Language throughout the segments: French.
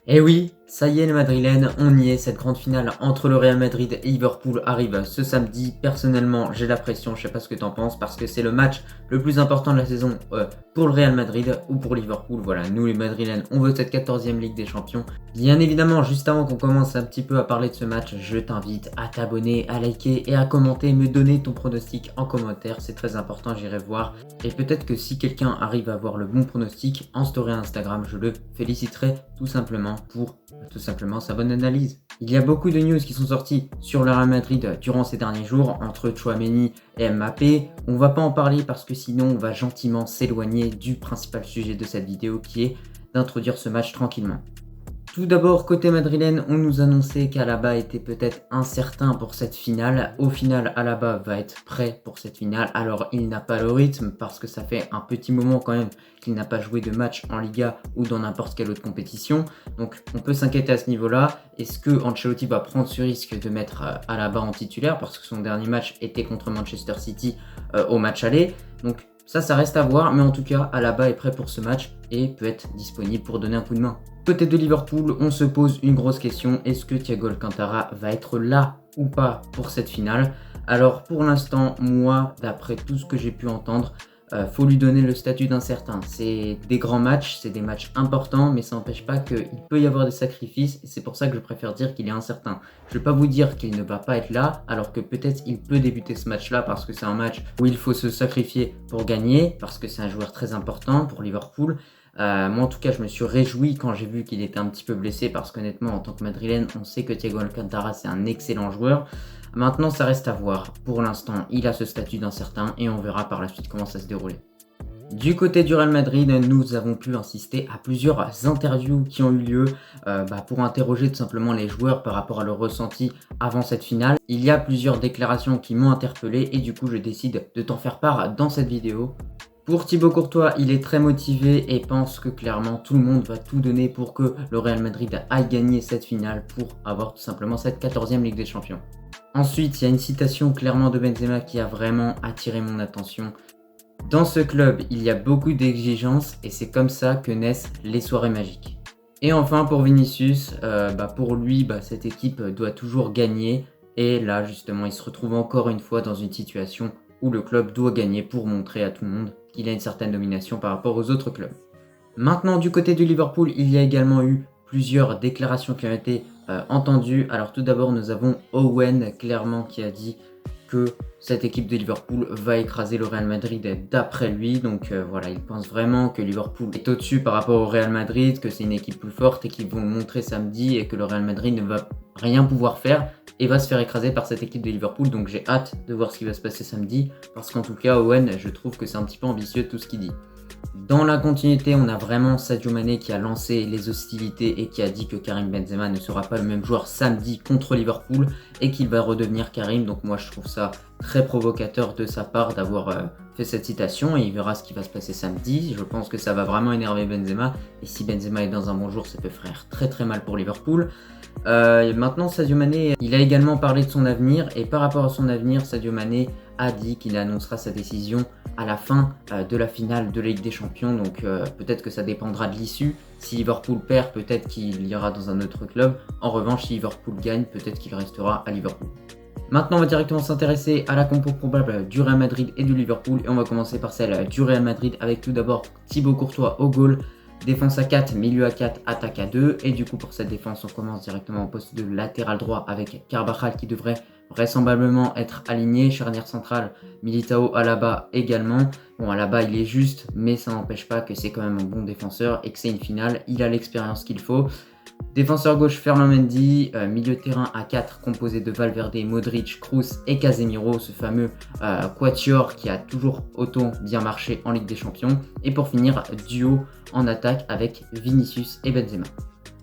Et oui, ça y est les Madrilènes, on y est, cette grande finale entre le Real Madrid et Liverpool arrive ce samedi. Personnellement, j'ai la pression, je sais pas ce que t'en penses, parce que c'est le match le plus important de la saison pour le Real Madrid ou pour Liverpool. Voilà, nous les Madrilènes, on veut cette 14e Ligue des Champions. Bien évidemment, juste avant qu'on commence un petit peu à parler de ce match, je t'invite à t'abonner, à liker et à commenter, me donner ton pronostic en commentaire, c'est très important, j'irai voir. Et peut-être que si quelqu'un arrive à avoir le bon pronostic en story Instagram, je le féliciterai tout simplement pour sa bonne analyse. Il y a beaucoup de news qui sont sorties sur le Real Madrid durant ces derniers jours entre Tchouaméni et Mbappé. On va pas en parler parce que sinon on va gentiment s'éloigner du principal sujet de cette vidéo qui est d'introduire ce match tranquillement. Tout d'abord, côté madrilène, on nous annonçait qu'Alaba était peut-être incertain pour cette finale. Au final, Alaba va être prêt pour cette finale. Alors, il n'a pas le rythme parce que ça fait un petit moment quand même qu'il n'a pas joué de match en Liga ou dans n'importe quelle autre compétition. Donc, on peut s'inquiéter à ce niveau-là. Est-ce que Ancelotti va prendre ce risque de mettre Alaba en titulaire parce que son dernier match était contre Manchester City au match aller. Donc, ça reste à voir, mais en tout cas, Alaba est prêt pour ce match et peut être disponible pour donner un coup de main. Côté de Liverpool, on se pose une grosse question, est-ce que Thiago Alcantara va être là ou pas pour cette finale? Alors pour l'instant, moi, d'après tout ce que j'ai pu entendre, faut lui donner le statut d'incertain. C'est des grands matchs, c'est des matchs importants, mais ça n'empêche pas qu'il peut y avoir des sacrifices, et c'est pour ça que je préfère dire qu'il est incertain. Je ne vais pas vous dire qu'il ne va pas être là, alors que peut-être il peut débuter ce match-là, parce que c'est un match où il faut se sacrifier pour gagner, parce que c'est un joueur très important pour Liverpool. Moi en tout cas je me suis réjoui quand j'ai vu qu'il était un petit peu blessé parce qu'honnêtement en tant que madrilène on sait que Thiago Alcantara c'est un excellent joueur. Maintenant ça reste à voir, pour l'instant il a ce statut d'incertain et on verra par la suite comment ça se déroule. Du côté du Real Madrid, nous avons pu assister à plusieurs interviews qui ont eu lieu pour interroger tout simplement les joueurs par rapport à leur ressenti avant cette finale. Il y a plusieurs déclarations qui m'ont interpellé et du coup je décide de t'en faire part dans cette vidéo. Pour Thibaut Courtois, il est très motivé et pense que clairement tout le monde va tout donner pour que le Real Madrid aille gagner cette finale pour avoir tout simplement cette 14e Ligue des Champions. Ensuite, il y a une citation clairement de Benzema qui a vraiment attiré mon attention. Dans ce club, il y a beaucoup d'exigences et c'est comme ça que naissent les soirées magiques. Et enfin pour Vinicius, pour lui, cette équipe doit toujours gagner. Et là justement, il se retrouve encore une fois dans une situation où le club doit gagner pour montrer à tout le monde qu'il a une certaine domination par rapport aux autres clubs. Maintenant, du côté du Liverpool, il y a également eu plusieurs déclarations qui ont été entendues. Alors tout d'abord, nous avons Owen clairement qui a dit que cette équipe de Liverpool va écraser le Real Madrid d'après lui. Donc voilà, il pense vraiment que Liverpool est au-dessus par rapport au Real Madrid, que c'est une équipe plus forte et qu'ils vont le montrer samedi et que le Real Madrid ne va rien pouvoir faire et va se faire écraser par cette équipe de Liverpool. Donc j'ai hâte de voir ce qui va se passer samedi parce qu'en tout cas Owen, je trouve que c'est un petit peu ambitieux tout ce qu'il dit. Dans la continuité, on a vraiment Sadio Mané qui a lancé les hostilités et qui a dit que Karim Benzema ne sera pas le même joueur samedi contre Liverpool et qu'il va redevenir Karim. Donc moi je trouve ça très provocateur de sa part d'avoir fait cette citation et il verra ce qui va se passer samedi. Je pense que ça va vraiment énerver Benzema et si Benzema est dans un bon jour, ça peut faire très très mal pour Liverpool. Maintenant Sadio Mané, il a également parlé de son avenir et par rapport à son avenir, Sadio Mané a dit qu'il annoncera sa décision à la fin de la finale de la Ligue des Champions, donc peut-être que ça dépendra de l'issue. Si Liverpool perd, peut-être qu'il ira dans un autre club. En revanche, si Liverpool gagne, peut-être qu'il restera à Liverpool. Maintenant, on va directement s'intéresser à la compo probable du Real Madrid et du Liverpool. Et on va commencer par celle du Real Madrid avec tout d'abord Thibaut Courtois au goal. Défense à 4, milieu à 4, attaque à 2. Et du coup, pour cette défense, on commence directement au poste de latéral droit avec Carvajal qui devrait vraisemblablement être aligné. Charnière centrale, Militao, Alaba également. Bon, Alaba, il est juste, mais ça n'empêche pas que c'est quand même un bon défenseur et que c'est une finale. Il a l'expérience qu'il faut. Défenseur gauche, Ferland Mendy. Milieu de terrain à 4 composé de Valverde, Modric, Kroos et Casemiro, ce fameux quatuor qui a toujours autant bien marché en Ligue des Champions. Et pour finir, duo en attaque avec Vinicius et Benzema.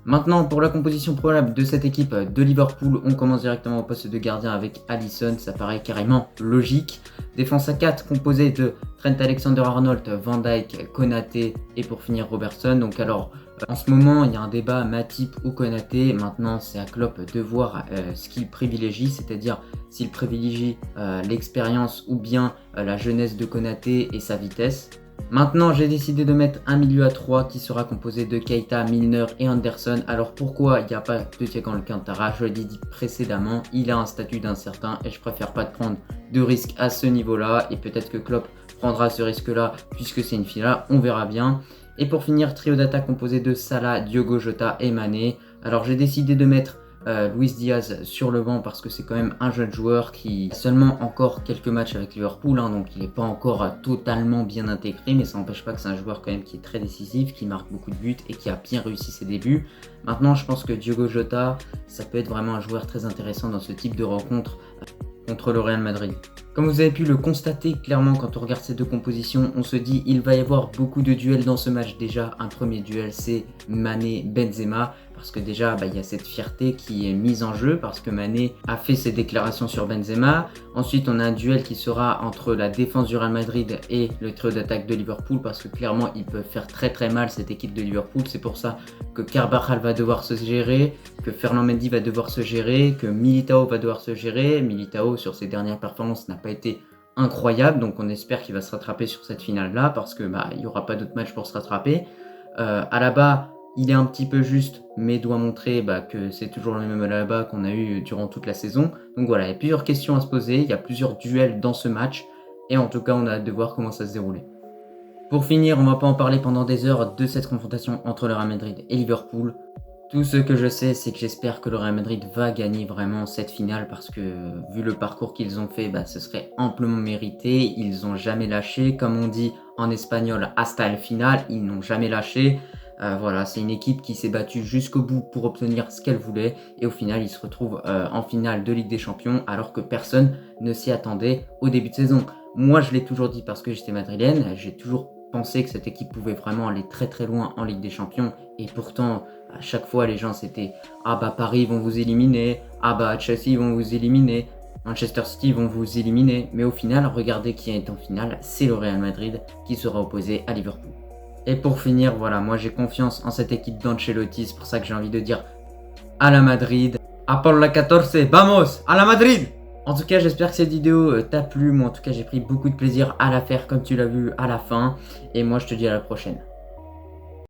Maintenant, pour la composition probable de cette équipe de Liverpool, on commence directement au poste de gardien avec Alisson, ça paraît carrément logique. Défense à 4 composée de Trent Alexander-Arnold, Van Dijk, Konaté et pour finir Robertson. Donc alors, en ce moment, il y a un débat Matip ou Konaté. Maintenant, c'est à Klopp de voir ce qu'il privilégie, c'est-à-dire s'il privilégie l'expérience ou bien la jeunesse de Konaté et sa vitesse. Maintenant, j'ai décidé de mettre un milieu à 3 qui sera composé de Keita, Milner et Anderson. Alors pourquoi il n'y a pas de Thiago Alcantara? Je l'ai dit précédemment, il a un statut d'incertain et je préfère pas prendre de risques à ce niveau-là. Et peut-être que Klopp prendra ce risque-là puisque c'est une finale, on verra bien. Et pour finir, trio d'attaque composé de Salah, Diogo Jota et Mané. Alors j'ai décidé de mettre Luis Diaz sur le banc parce que c'est quand même un jeune joueur qui a seulement encore quelques matchs avec Liverpool, hein, donc il n'est pas encore totalement bien intégré, mais ça n'empêche pas que c'est un joueur quand même qui est très décisif, qui marque beaucoup de buts et qui a bien réussi ses débuts. Maintenant, je pense que Diogo Jota, ça peut être vraiment un joueur très intéressant dans ce type de rencontre contre le Real Madrid. Comme vous avez pu le constater clairement quand on regarde ces deux compositions, on se dit il va y avoir beaucoup de duels dans ce match. Déjà, un premier duel, c'est Mané-Benzema, parce que déjà, il y a cette fierté qui est mise en jeu, parce que Mané a fait ses déclarations sur Benzema. Ensuite, on a un duel qui sera entre la défense du Real Madrid et le trio d'attaque de Liverpool, parce que clairement, ils peuvent faire très très mal cette équipe de Liverpool. C'est pour ça que Carvajal va devoir se gérer, que Ferland Mendy va devoir se gérer, que Militao va devoir se gérer. Militao, sur ses dernières performances, n'a pas été incroyable, donc on espère qu'il va se rattraper sur cette finale-là, parce que il n'y aura pas d'autres matchs pour se rattraper. Alaba, il est un petit peu juste, mais doit montrer que c'est toujours le même Alaba qu'on a eu durant toute la saison. Donc voilà, il y a plusieurs questions à se poser, il y a plusieurs duels dans ce match, et en tout cas, on a hâte de voir comment ça se déroule. Pour finir, on va pas en parler pendant des heures de cette confrontation entre le Real Madrid et Liverpool. Tout ce que je sais, c'est que j'espère que le Real Madrid va gagner vraiment cette finale parce que vu le parcours qu'ils ont fait, ce serait amplement mérité. Ils n'ont jamais lâché. Comme on dit en espagnol, hasta el final, ils n'ont jamais lâché. Voilà, c'est une équipe qui s'est battue jusqu'au bout pour obtenir ce qu'elle voulait. Et au final, ils se retrouvent en finale de Ligue des Champions alors que personne ne s'y attendait au début de saison. Moi, je l'ai toujours dit parce que j'étais madrilène. J'ai toujours pensé que cette équipe pouvait vraiment aller très très loin en Ligue des Champions. Et pourtant, à chaque fois, les gens c'était « Ah Paris vont vous éliminer, ah Chelsea vont vous éliminer, Manchester City vont vous éliminer ». Mais au final, regardez qui est en finale, c'est le Real Madrid qui sera opposé à Liverpool. Et pour finir, voilà, moi j'ai confiance en cette équipe d'Ancelotti, c'est pour ça que j'ai envie de dire à la Madrid. A por la 14, vamos, à la Madrid! En tout cas, j'espère que cette vidéo t'a plu. Moi, en tout cas, j'ai pris beaucoup de plaisir à la faire, comme tu l'as vu à la fin. Et moi, je te dis à la prochaine.